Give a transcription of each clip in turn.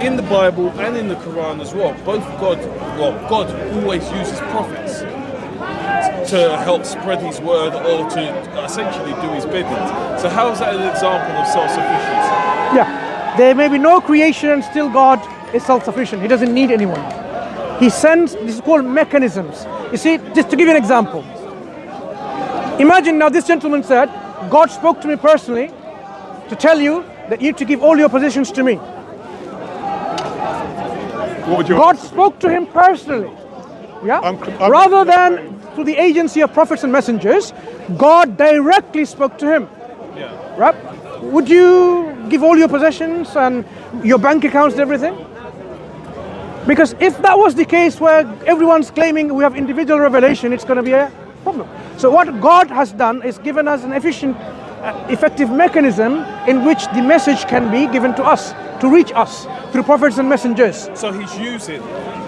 In the Bible and in the Quran as well, God always uses prophets to help spread his word or to essentially do his bidding. So how is that an example of self-sufficiency? Yeah, there may be no creation and still God is self-sufficient. He doesn't need anyone. He sends, this is called mechanisms. You see, just to give you an example. Imagine now this gentleman said, God spoke to me personally to tell you that you need to give all your possessions to me. God spoke to him personally. Yeah? Rather than through the agency of prophets and messengers, God directly spoke to him. Yeah. Right? Would you give all your possessions and your bank accounts and everything? Because if that was the case where everyone's claiming we have individual revelation, it's going to be a problem. So what God has done is given us an efficient, effective mechanism in which the message can be given to us, to reach us through prophets and messengers. So he's using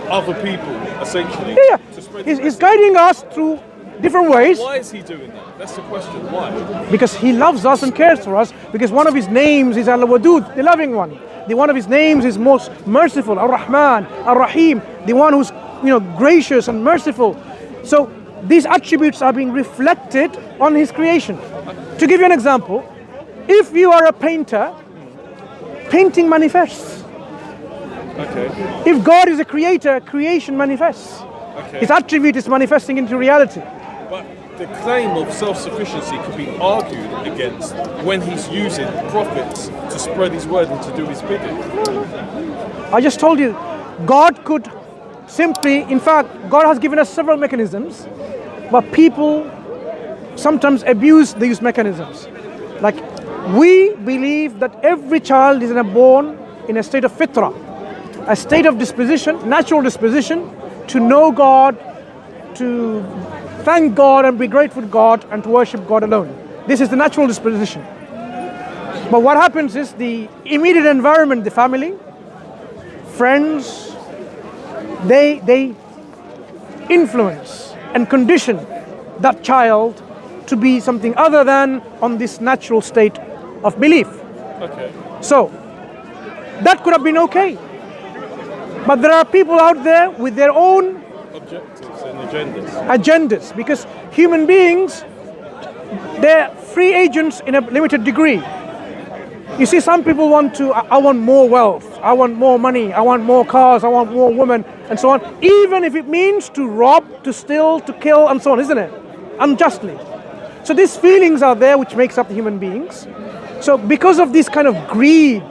other people, essentially. Yeah. To spread He's guiding us through different ways. Why is he doing that? That's the question. Why? Because he loves us and cares for us. Because one of his names is Al-Wadud, the loving one. One of his names is most merciful, Ar-Rahman, Ar-Rahim, the one who's gracious and merciful. So these attributes are being reflected on his creation. To give you an example, if you are a painter, painting manifests. Okay. If God is a creator, creation manifests. Okay. His attribute is manifesting into reality. But the claim of self-sufficiency could be argued against when he's using prophets to spread his word and to do his bidding. I just told you, God could simply, in fact, God has given us several mechanisms, but people sometimes abuse these mechanisms. Like, we believe that every child is born in a state of fitra, a state of disposition, natural disposition, to know God, to thank God and be grateful to God and to worship God alone. This is the natural disposition. But what happens is the immediate environment, the family, friends, they influence and condition that child to be something other than on this natural state of belief. Okay. So, that could have been okay. But there are people out there with their own Objectives and agendas, because human beings, they're free agents in a limited degree. You see, some people want to, I want more wealth, I want more money, I want more cars, I want more women, and so on, even if it means to rob, to steal, to kill, and so on, isn't it? Unjustly. So these feelings are there which makes up the human beings. So because of this kind of greed,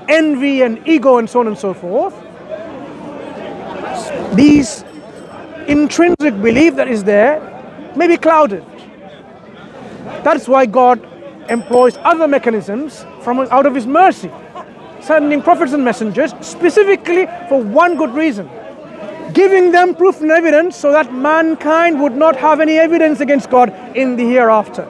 envy and ego and so on and so forth, these intrinsic belief that is there may be clouded. That's why God employs other mechanisms out of his mercy, sending prophets and messengers specifically for one good reason, giving them proof and evidence so that mankind would not have any evidence against God in the hereafter.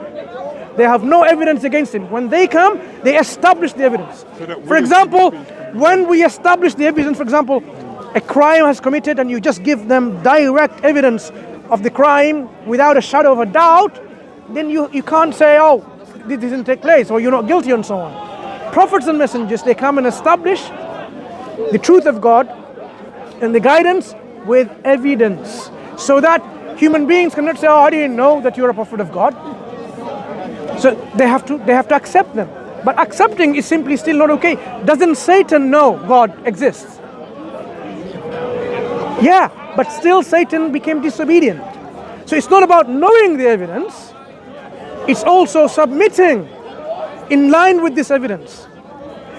They have no evidence against him. When they come, they establish the evidence. For example, when we establish the evidence, for example, a crime has committed and you just give them direct evidence of the crime without a shadow of a doubt, then you can't say, oh, this didn't take place, or you're not guilty, and so on. Prophets and messengers, they come and establish the truth of God and the guidance with evidence, so that human beings cannot say, oh, I didn't know that you're a prophet of God. So they have to accept them. But accepting is simply still not okay. Doesn't Satan know God exists? Yeah, but still Satan became disobedient. So it's not about knowing the evidence, it's also submitting in line with this evidence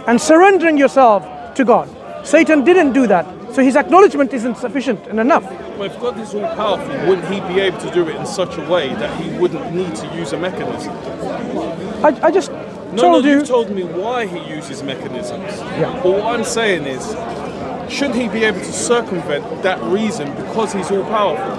and surrendering yourself to God. Satan didn't do that, so his acknowledgement isn't sufficient and enough. Well, if God is all powerful, wouldn't he be able to do it in such a way that he wouldn't need to use a mechanism? I just told you. You've told me why he uses mechanisms. Yeah. But what I'm saying is, shouldn't he be able to circumvent that reason because he's all powerful?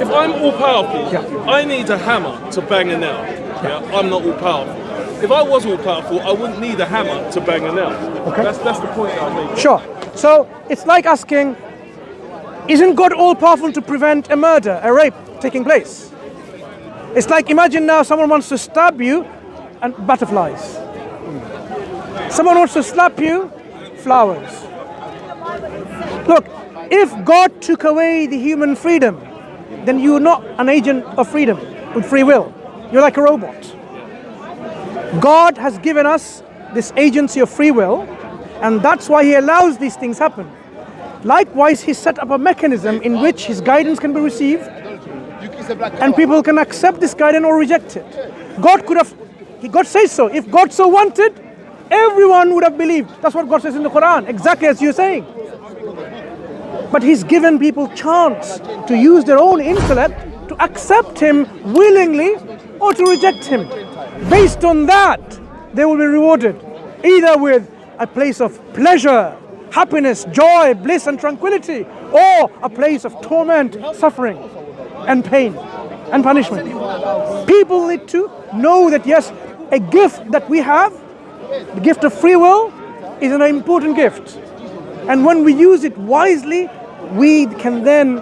If I'm all powerful, I need a hammer to bang a nail. Yeah? I'm not all powerful. If I was all powerful, I wouldn't need a hammer to bang a nail. Okay. That's the point that I'm making. Sure. So it's like asking, isn't God all powerful to prevent a murder, a rape taking place? It's like, imagine now someone wants to stab you and butterflies. Someone wants to slap you, flowers. Look, if God took away the human freedom, then you're not an agent of freedom with free will. You're like a robot. God has given us this agency of free will, and that's why He allows these things happen. Likewise, He set up a mechanism in which His guidance can be received, and people can accept this guidance or reject it. God says so. If God so wanted, everyone would have believed. That's what God says in the Quran, exactly as you're saying. But He's given people chance to use their own intellect to accept Him willingly or to reject Him. Based on that, they will be rewarded either with a place of pleasure, happiness, joy, bliss and tranquility, or a place of torment, suffering and pain and punishment. People need to know that yes, a gift that we have, the gift of free will, is an important gift. And when we use it wisely, we can then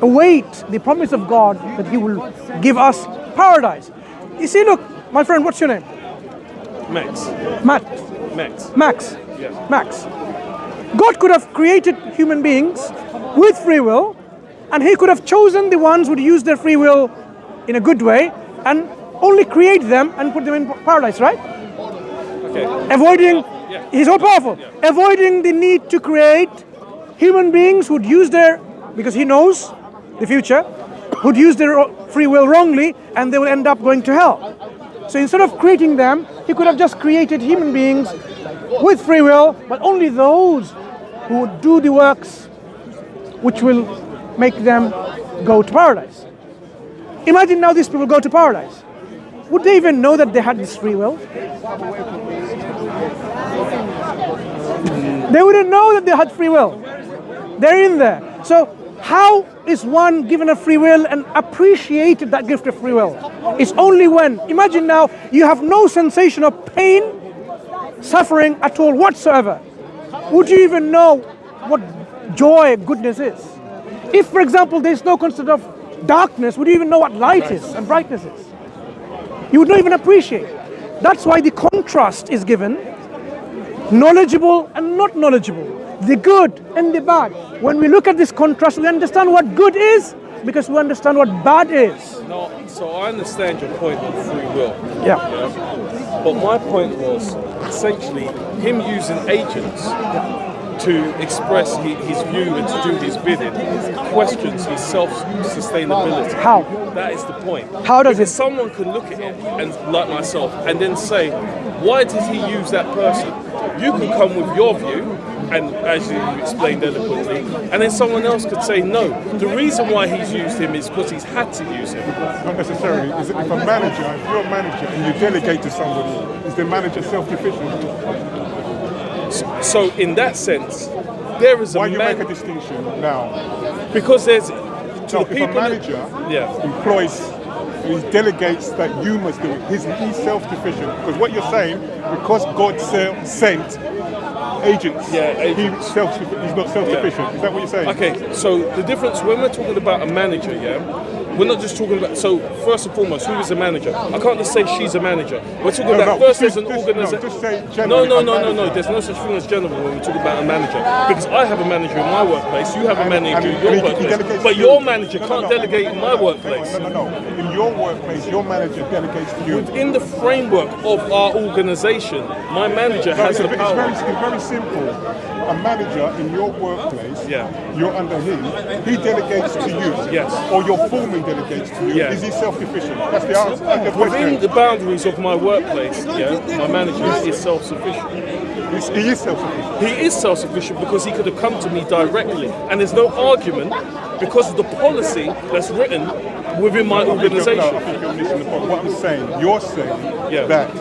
await the promise of God that He will give us paradise. You see, look, my friend, what's your name? Max. Max. Yeah. Max. God could have created human beings with free will, and He could have chosen the ones who would use their free will in a good way and only create them and put them in paradise, right? Okay. Avoiding, He's all powerful, avoiding the need to create human beings who would use their, because He knows the future, would use their free will wrongly and they will end up going to hell. So instead of creating them, He could have just created human beings with free will, but only those who would do the works which will make them go to paradise. Imagine now these people go to paradise. Would they even know that they had this free will? They wouldn't know that they had free will. They're in there. So how is one given a free will and appreciated that gift of free will? It's only when, imagine now, you have no sensation of pain, suffering at all whatsoever. Would you even know what joy, goodness is? If, for example, there's no concept of darkness, would you even know what light is and brightness is? You would not even appreciate. That's why the contrast is given, knowledgeable and not knowledgeable, the good and the bad. When we look at this contrast, we understand what good is because we understand what bad is. No, so I understand your point of free will. Yeah. But my point was essentially him using agents to express his view and to do his bidding questions his self-sustainability. How? That is the point. How does because it? someone can look at it and, like myself, and then say, why did he use that person? You can come with your view, and as you explained eloquently, and then someone else could say, no, the reason why he's used him is because he's had to use him. Not necessarily. If you're a manager and you delegate to somebody, is the manager self-sufficient? So in that sense, there is Why you make a distinction now? Because there's If a manager employs, he delegates that you must do it, he's self-sufficient. Because what you're saying, because God sent agents, agents. He's not self-sufficient. Is that what you're saying? Okay, so the difference when we're talking about a manager, we're not just talking about. So first and foremost, who is a manager? I can't just say she's a manager. We're talking about first there's an organization. Just say generally. No. There's no such thing as general when we talk about a manager. Because I have a manager in my workplace, you have a manager in your workplace, but your manager can't delegate in my workplace. No. In your workplace, your manager delegates to you. Within the framework of our organization, my manager has the power. It's very simple. A manager in your workplace, you're under him, he delegates to you. Yes. Or your foreman delegates to you. Is he self-sufficient? That's the answer. Within the boundaries of my workplace, my manager is self-sufficient. He is self-sufficient. He is self-sufficient because he could have come to me directly. And there's no argument because of the policy that's written within my organization. I think you're missing the point. What I'm saying, you're saying that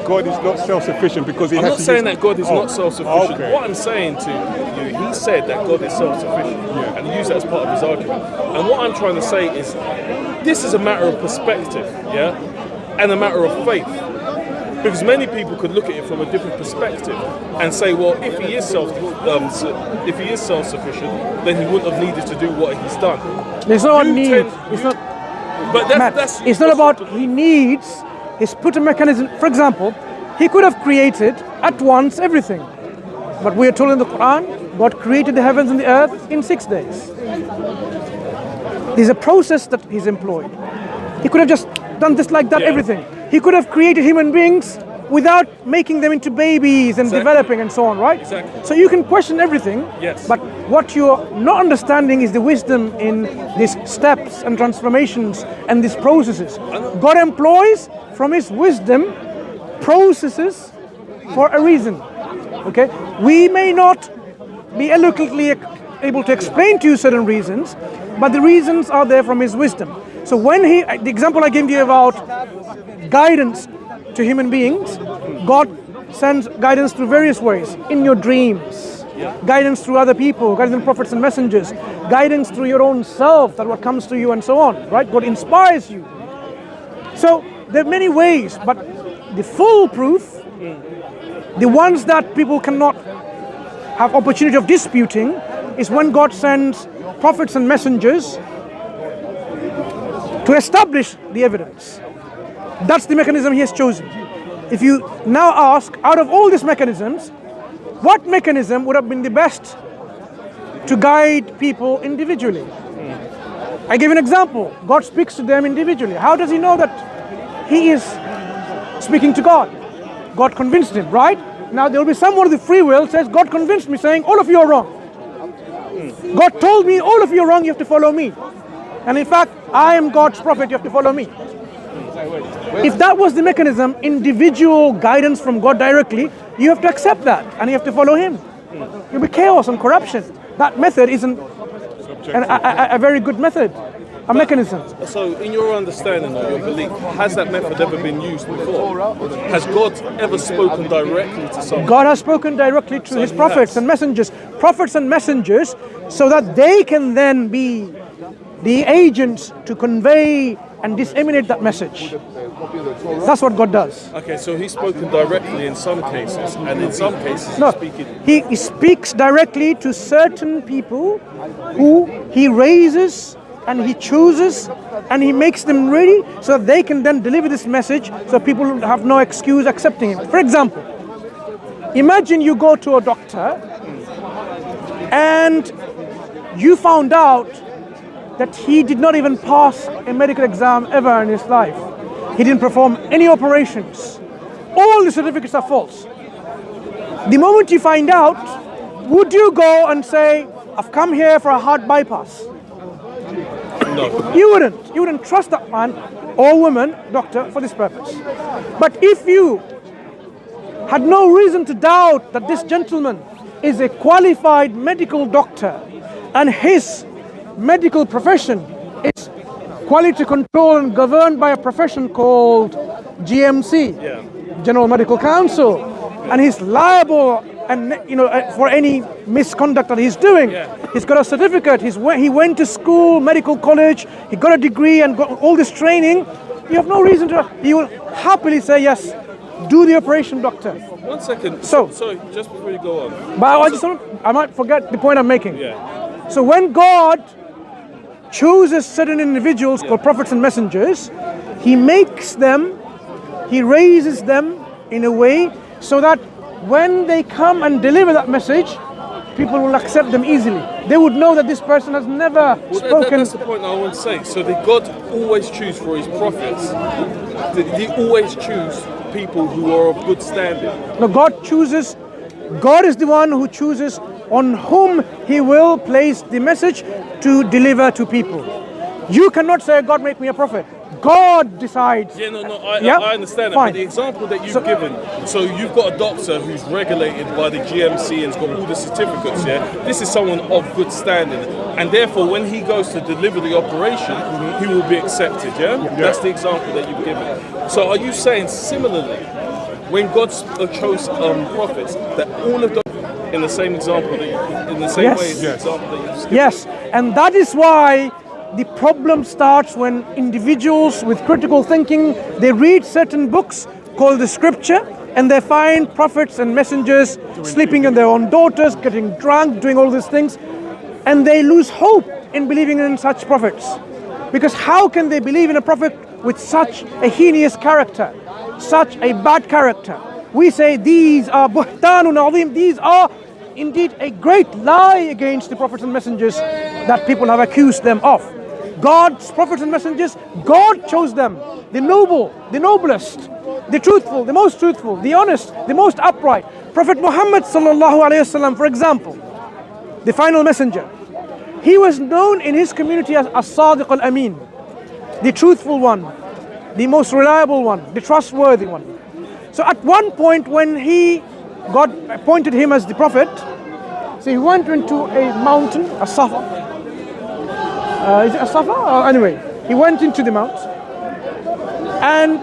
God is not self-sufficient because he I'm has not to saying use... that God is not self-sufficient. Okay. What I'm saying to you, he said that God is self-sufficient, and he used that as part of his argument. And what I'm trying to say is, this is a matter of perspective, and a matter of faith. Because many people could look at it from a different perspective and say, well, if he is self-sufficient, then he wouldn't have needed to do what he's done. There's no need. It's not about he needs. He's put a mechanism. For example, he could have created at once everything. But we are told in the Quran, God created the heavens and the earth in 6 days. There's a process that he's employed. He could have just done this like that, everything. He could have created human beings without making them into babies and developing and so on, right? Exactly. So you can question everything, Yes. but what you're not understanding is the wisdom in these steps and transformations and these processes. God employs from his wisdom processes for a reason. Okay? We may not be eloquently able to explain to you certain reasons, but the reasons are there from his wisdom. So when the example I gave you about guidance to human beings, God sends guidance through various ways. In your dreams, guidance through other people, guidance through prophets and messengers, guidance through your own self, that what comes to you and so on, right? God inspires you. So there are many ways, but the full proof, the ones that people cannot have opportunity of disputing, is when God sends prophets and messengers to establish the evidence. That's the mechanism he has chosen. If you now ask, out of all these mechanisms, what mechanism would have been the best to guide people individually? I give an example. God speaks to them individually. How does he know that he is speaking to God? God convinced him, right? Now there will be someone with free will says, God convinced me, saying, all of you are wrong. God told me, all of you are wrong, you have to follow me. And in fact, I am God's prophet, you have to follow me. If that was the mechanism, individual guidance from God directly, you have to accept that and you have to follow him. It will be chaos and corruption. That method isn't a very good method, a mechanism. So in your understanding or your belief, has that method ever been used before? Has God ever spoken directly to someone? God has spoken directly to his prophets and messengers. Prophets and messengers, so that they can then be the agents to convey and disseminate that message. That's what God does. Okay, so he's spoken directly in some cases, and in some cases No, he's speaking... he speaks directly to certain people who he raises and he chooses and he makes them ready so that they can then deliver this message so people have no excuse accepting him. For example, imagine you go to a doctor and you found out that he did not even pass a medical exam ever in his life. He didn't perform any operations. All the certificates are false. The moment you find out, would you go and say, I've come here for a heart bypass? No. You wouldn't. You wouldn't trust that man or woman, doctor, for this purpose. But if you had no reason to doubt that this gentleman is a qualified medical doctor and his medical profession is quality control and governed by a profession called GMC, General Medical Council, and he's liable and for any misconduct that he's doing. He's got a certificate. He went to school, medical college. He got a degree and got all this training. You have no reason to. He will happily say yes. Do the operation, doctor. 1 second. So, sorry, just before you go on. But I might forget the point I'm making. Yeah. So when God chooses certain individuals called prophets and messengers, he makes them, he raises them in a way so that when they come and deliver that message, people will accept them easily. They would know that this person has never spoken. That's the point I want to say. So did God always choose for his prophets? Did he always choose people who are of good standing? No, God chooses. God is the one who chooses on whom he will place the message to deliver to people. You cannot say, God make me a prophet. God decides. Yeah, I understand that. Fine. But the example that you've given, so you've got a doctor who's regulated by the GMC and's got all the certificates, This is someone of good standing. And therefore, when he goes to deliver the operation, he will be accepted, That's the example that you've given. So are you saying similarly, when God chose prophets, that all of them in the same example, in the same way as the example that you've given? Yes, and that is why the problem starts when individuals with critical thinking, they read certain books called the scripture and they find prophets and messengers sleeping with their own daughters, getting drunk, doing all these things, and they lose hope in believing in such prophets. Because how can they believe in a prophet with such a heinous character, such a bad character? We say these are buhtanun azim, these are indeed a great lie against the prophets and messengers that people have accused them of. God's prophets and messengers, God chose them, the noble, the noblest, the truthful, the most truthful, the honest, the most upright. Prophet Muhammad sallallahu alaihi wasallam, for example, the final messenger, he was known in his community as As-Sadiq al-Amin, the truthful one, the most reliable one, the trustworthy one. So at one point when God appointed him as the prophet, so he went into a mountain, a Safa. Is it a Safa? Anyway, he went into the mount and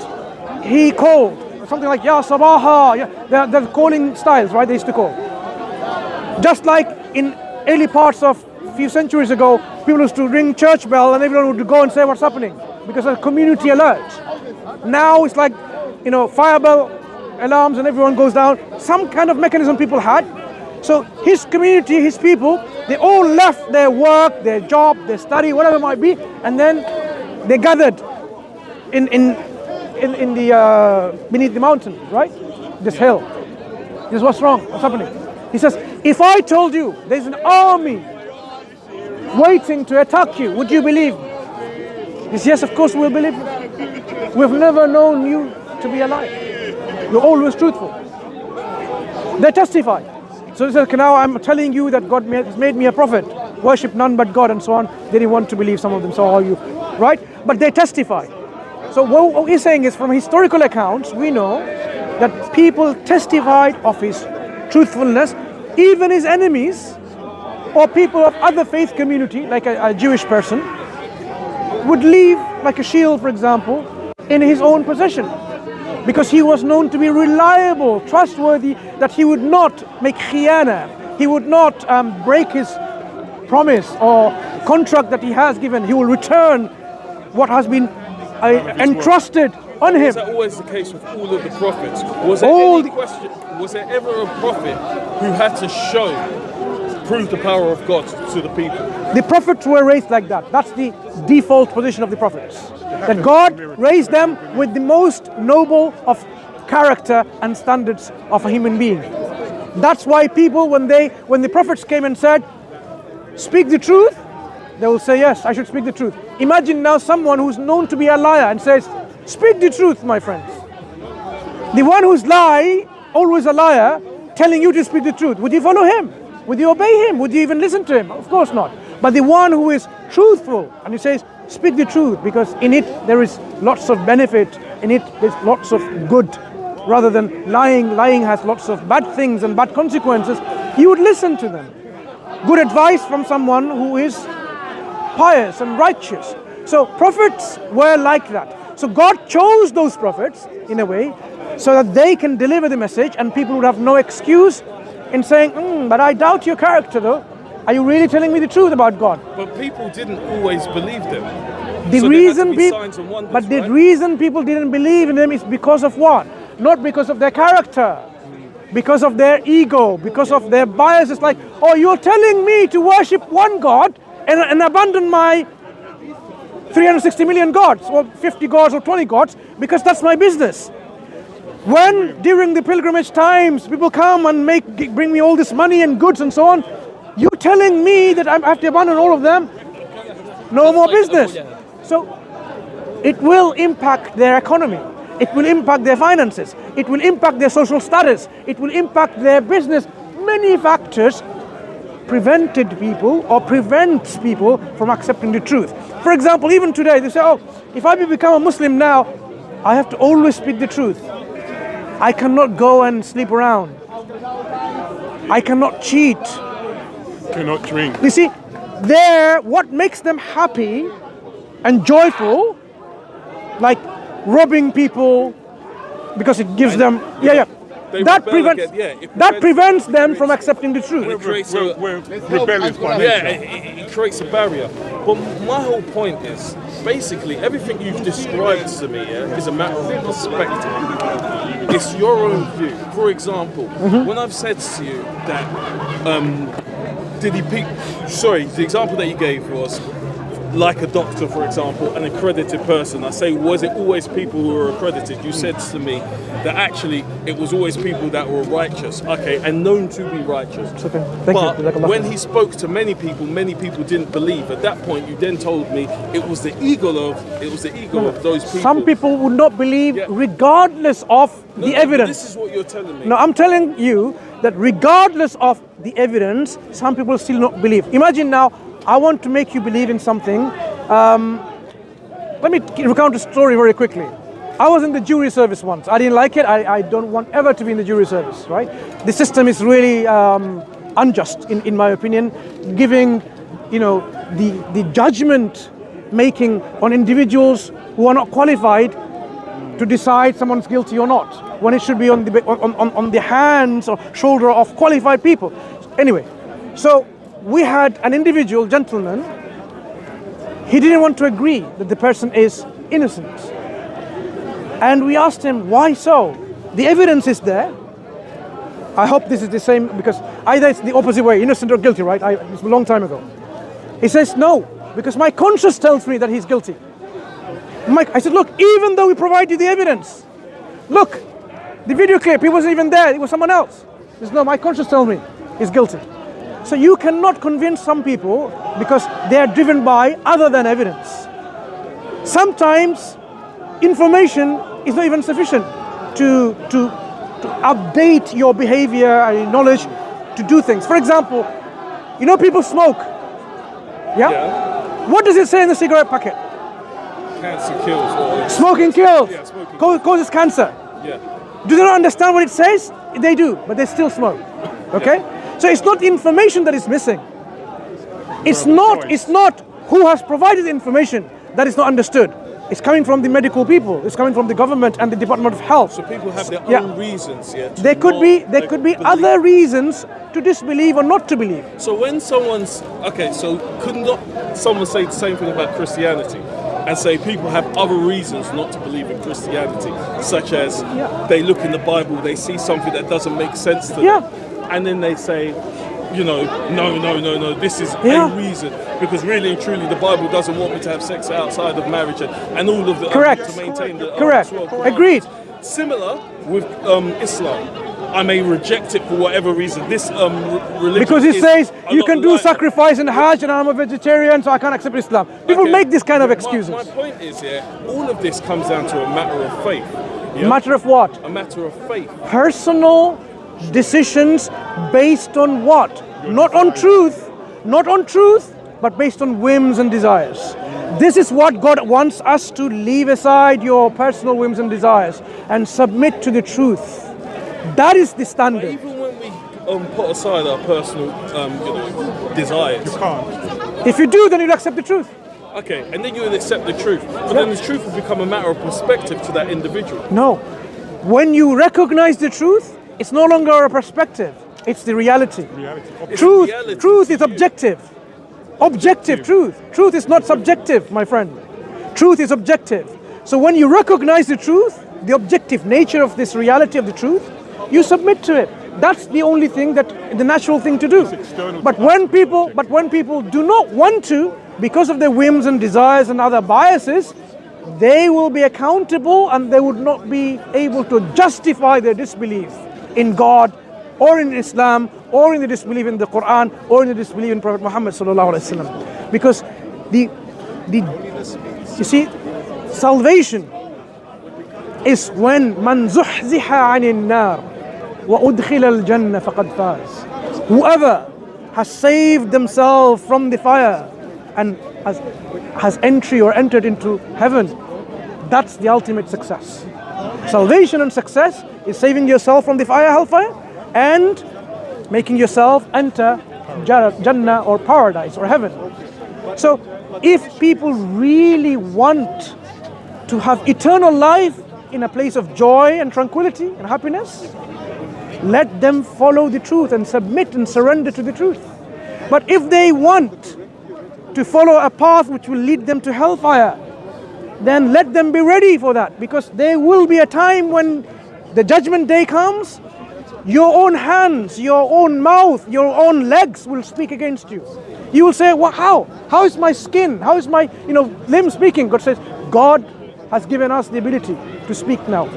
he called something like Ya Sabaha. Yeah, they're calling styles, right? They used to call. Just like in early parts of a few centuries ago, people used to ring church bell and everyone would go and say what's happening because of community alert. Now it's like, fire bell alarms and everyone goes down. Some kind of mechanism people had. So his community, his people, they all left their work, their job, their study, whatever it might be, and then they gathered in the beneath the mountain, right? This hill. This is what's wrong, what's happening. He says, if I told you there's an army waiting to attack you, would you believe? He says, yes, of course we'll believe. We've never known you to be a liar. You're always truthful. They testified. So he said, okay, now I'm telling you that God has made me a prophet. Worship none but God and so on. They didn't want to believe, some of them, so are you, right? But they testified. So what he's saying is, from historical accounts, we know that people testified of his truthfulness. Even his enemies or people of other faith community, like a Jewish person, would leave like a shield, for example, in his own possession, because he was known to be reliable, trustworthy, that he would not make khiyana, he would not break his promise or contract that he has given. He will return what has been entrusted on him. Was that always the case with all of the prophets? Was there ever a prophet who had to prove the power of God to the people? The prophets were raised like that. That's the default position of the prophets. That God raised them with the most noble of character and standards of a human being. That's why people, when the prophets came and said, speak the truth, they will say, yes, I should speak the truth. Imagine now someone who's known to be a liar and says, speak the truth, my friends. The one who's always a liar, telling you to speak the truth, would you follow him? Would you obey him? Would you even listen to him? Of course not. But the one who is truthful, and he says, speak the truth, because in it there is lots of benefit, in it there's lots of good, rather than lying. Lying has lots of bad things and bad consequences. You would listen to them. Good advice from someone who is pious and righteous. So prophets were like that. So God chose those prophets in a way so that they can deliver the message, and people would have no excuse in saying, but I doubt your character though. Are you really telling me the truth about God? But people didn't always believe them. The so reason the reason people didn't believe in them is because of what? Not because of their character, because of their ego, because of their bias. It's like, oh, you're telling me to worship one God and abandon my 360 million gods, or 50 gods or 20 gods, because that's my business. When during the pilgrimage times people come and bring me all this money and goods and so on, you're telling me that I have to abandon all of them? No more business. So it will impact their economy. It will impact their finances. It will impact their social status. It will impact their business. Many factors prevented people or prevents people from accepting the truth. For example, even today they say, oh, if I become a Muslim now, I have to always speak the truth. I cannot go and sleep around. I cannot cheat. Cannot drink. You see, what makes them happy and joyful, like robbing people, because it gives them, that prevents them from accepting the truth. We're rebellious by nature. It creates a barrier. But my whole point is, basically, everything you've described to me is a matter of perspective. It's your own view. For example, when I've said to you that, the example that you gave was, like a doctor, for example, an accredited person. I say, was it always people who were accredited? You said to me that actually it was always people that were righteous, okay, and known to be righteous. Okay. Thank you. But when he spoke to many people didn't believe. At that point, you then told me it was the ego of those people. Some people would not believe regardless of the evidence. This is what you're telling me. No, I'm telling you that regardless of the evidence, some people still not believe. Imagine now, I want to make you believe in something. Let me recount a story very quickly. I was in the jury service once. I didn't like it. I don't want ever to be in the jury service, right? The system is really unjust, in my opinion, giving, the judgment making on individuals who are not qualified to decide someone's guilty or not, when it should be on the hands or shoulder of qualified people. Anyway, so we had an individual gentleman. He didn't want to agree that the person is innocent. And we asked him, why so? The evidence is there. I hope this is the same, because either it's the opposite way, innocent or guilty, right? It's a long time ago. He says, no, because my conscience tells me that he's guilty. I said, look, even though we provide you the evidence, look, the video clip, he wasn't even there, it was someone else. He says, no, my conscience tells me he's guilty. So you cannot convince some people because they are driven by other than evidence. Sometimes information is not even sufficient to update your behavior and your knowledge to do things. For example, people smoke. Yeah? What does it say in the cigarette packet? Cancer kills. Smoking kills. Yeah, smoking causes cancer. Yeah. Do they not understand what it says? They do, but they still smoke. Okay? So it's not information that is missing. It's not who has provided the information that is not understood. It's coming from the medical people. It's coming from the government and the Department of Health. So people have their own reasons. There could be other reasons to disbelieve or not to believe. So when could not someone say the same thing about Christianity? And say people have other reasons not to believe in Christianity, such as they look in the Bible, they see something that doesn't make sense to them, and then they say, no, this is a reason, because really and truly the Bible doesn't want me to have sex outside of marriage and all of the correct to maintain the correct agreed. Similar with Islam. I may reject it for whatever reason. This religion, because it says you can do sacrifice in Hajj, and I'm a vegetarian, so I can't accept Islam. People make this kind of excuses. My point is, all of this comes down to a matter of faith. Yeah? Matter of what? A matter of faith. Personal decisions based on what? Not on truth, but based on whims and desires. This is what God wants us to leave aside your personal whims and desires and submit to the truth. That is the standard. Even when we put aside our personal desires. You can't. If you do, then you'll accept the truth. Okay, and then you will accept the truth. But then the truth will become a matter of perspective to that individual. No. When you recognize the truth, it's no longer a perspective. It's the reality. Truth is objective. Objective truth. Truth is not subjective, my friend. Truth is objective. So when you recognize the truth, the objective nature of this reality of the truth, you submit to it. That's the only thing the natural thing to do. But when people do not want to, because of their whims and desires and other biases, they will be accountable and they would not be able to justify their disbelief in God or in Islam or in the disbelief in the Quran or in the disbelief in Prophet Muhammad sallallahu alaihi wasallam. Because you see, salvation is when man zuhziha 'anil nar wa udkhila al-jannah faqad faz. Whoever has saved themselves from the fire and has entry or entered into heaven, that's the ultimate success. Salvation and success is saving yourself from the hellfire and making yourself enter Jannah or paradise or heaven. So if people really want to have eternal life in a place of joy and tranquility and happiness, let them follow the truth and submit and surrender to the truth. But if they want to follow a path which will lead them to hellfire, then let them be ready for that, because there will be a time when the judgment day comes Your own hands, your own mouth, your own legs will speak against you. You will say, well, how? How is my skin? How is my limb speaking? God says, God has given us the ability to speak now.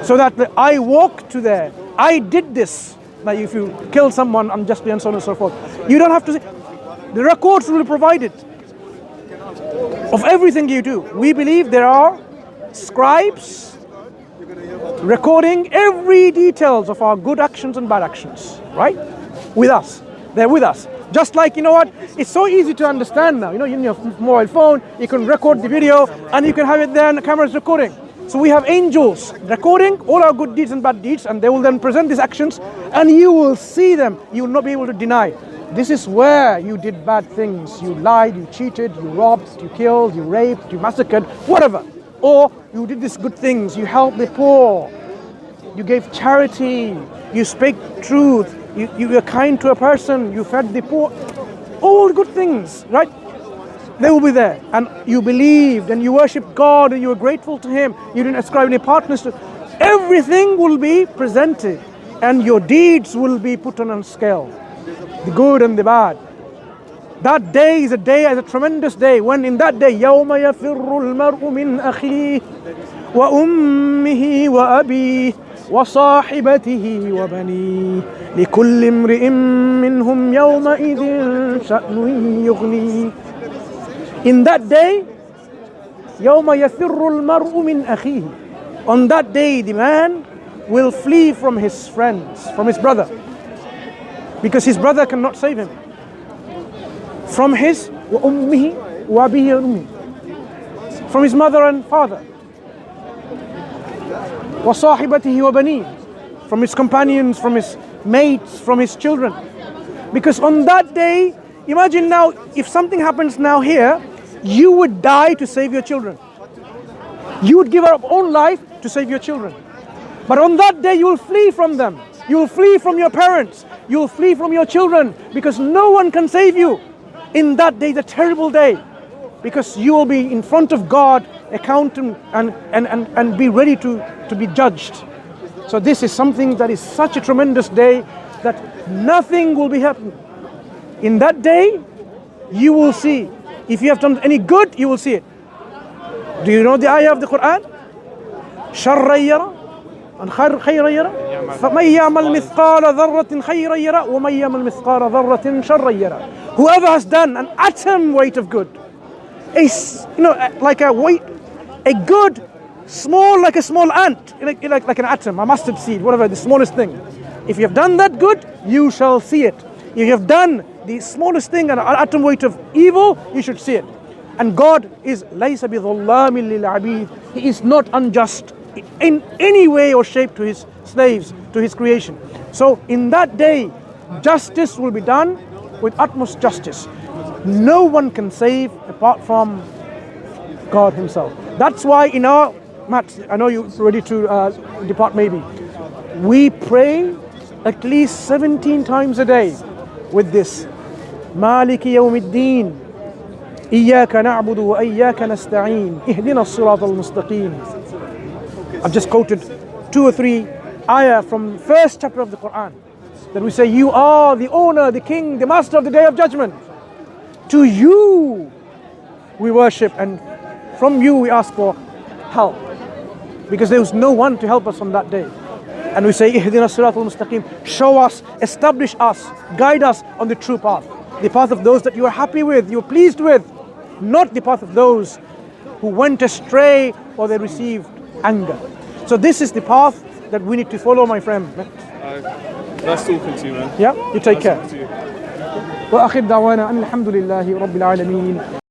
So that I walked to there. I did this. Like if you kill someone unjustly and so on and so forth. You don't have to say. The records will be provided of everything you do. We believe there are scribes recording every details of our good actions and bad actions, right? With us. They're with us. Just like, it's so easy to understand now. In your mobile phone, you can record the video and you can have it there and the camera is recording. So we have angels recording all our good deeds and bad deeds, and they will then present these actions and you will see them. You will not be able to deny. This is where you did bad things. You lied, you cheated, you robbed, you killed, you raped, you massacred, whatever. Or you did these good things. You helped the poor. You gave charity. You spake truth. You were kind to a person. You fed the poor. All good things, right? They will be there. And you believed and you worshipped God and you were grateful to Him. You didn't ascribe any partners to. Everything will be presented and your deeds will be put on a scale. The good and the bad. That day is a tremendous day. When in that day, يَوْمَ يَفِرُّ الْمَرْءُ مِنْ أَخِيهِ وَأُمِّهِ وَأَبِيهِ وَصَاحِبَتِهِ وَبَنِيهِ لِكُلِّ امْرِئٍ مِّنْهُمْ يَوْمَئِذٍ شَأْنٌ يُغْنِيهِ. In that day, يَوْمَ يَفِرُّ الْمَرْءُ مِنْ أَخِيهِ. On that day, the man will flee from his friends, from his brother, because his brother cannot save him. From his وَأُمِّهِ وَأَبِيهِ وَأُمِّهِ. From his mother and father. وَصَاحِبَتِهِ وَبَنِيهِ. From his companions, from his mates, from his children. Because on that day, imagine now, if something happens now here, you would die to save your children. You would give up own life to save your children. But on that day, you will flee from them. You will flee from your parents. You will flee from your children, because no one can save you. In that day, the terrible day, because you will be in front of God, accountant, and be ready to be judged. So this is something that is such a tremendous day that nothing will be happening. In that day, you will see. If you have done any good, you will see it. Do you know the ayah of the Quran? شَرًّا يَرَى and خيرا يرى فمن يعمل مثقال ذرة خيرا يرى ومن يعمل مثقال ذرة شرا يرى. Whoever has done an atom weight of good is, like a good, small, like a small ant, like an atom, a mustard seed, whatever, the smallest thing. If you have done that good, you shall see it. If you have done the smallest thing, an atom weight of evil, you should see it. And God is لَيْسَ بِظَلَّامٍ لِلْعَبِيدِ. He is not unjust in any way or shape to his slaves, to his creation. So in that day, justice will be done with utmost justice. No one can save apart from God Himself. That's why in our mats, I know you're ready to depart maybe, we pray at least 17 times a day with this مالك يوم الدين إياك نعبد وإياك نستعين اهدنا الصراط المستقيم. I've just quoted 2 or 3 ayah from the first chapter of the Quran that we say, you are the owner, the king, the master of the day of judgment. To you we worship and from you we ask for help, because there was no one to help us on that day. And we say, اهدنا الصراط المستقيم. Show us, establish us, guide us on the true path. The path of those that you are happy with, you are pleased with, not the path of those who went astray or they received anger. So this is the path that we need to follow, my friend. Nice talking to you, man. Yeah, you take care. Nice talking to you. وآخر دعوانا أن الحمد لله رب العالمين.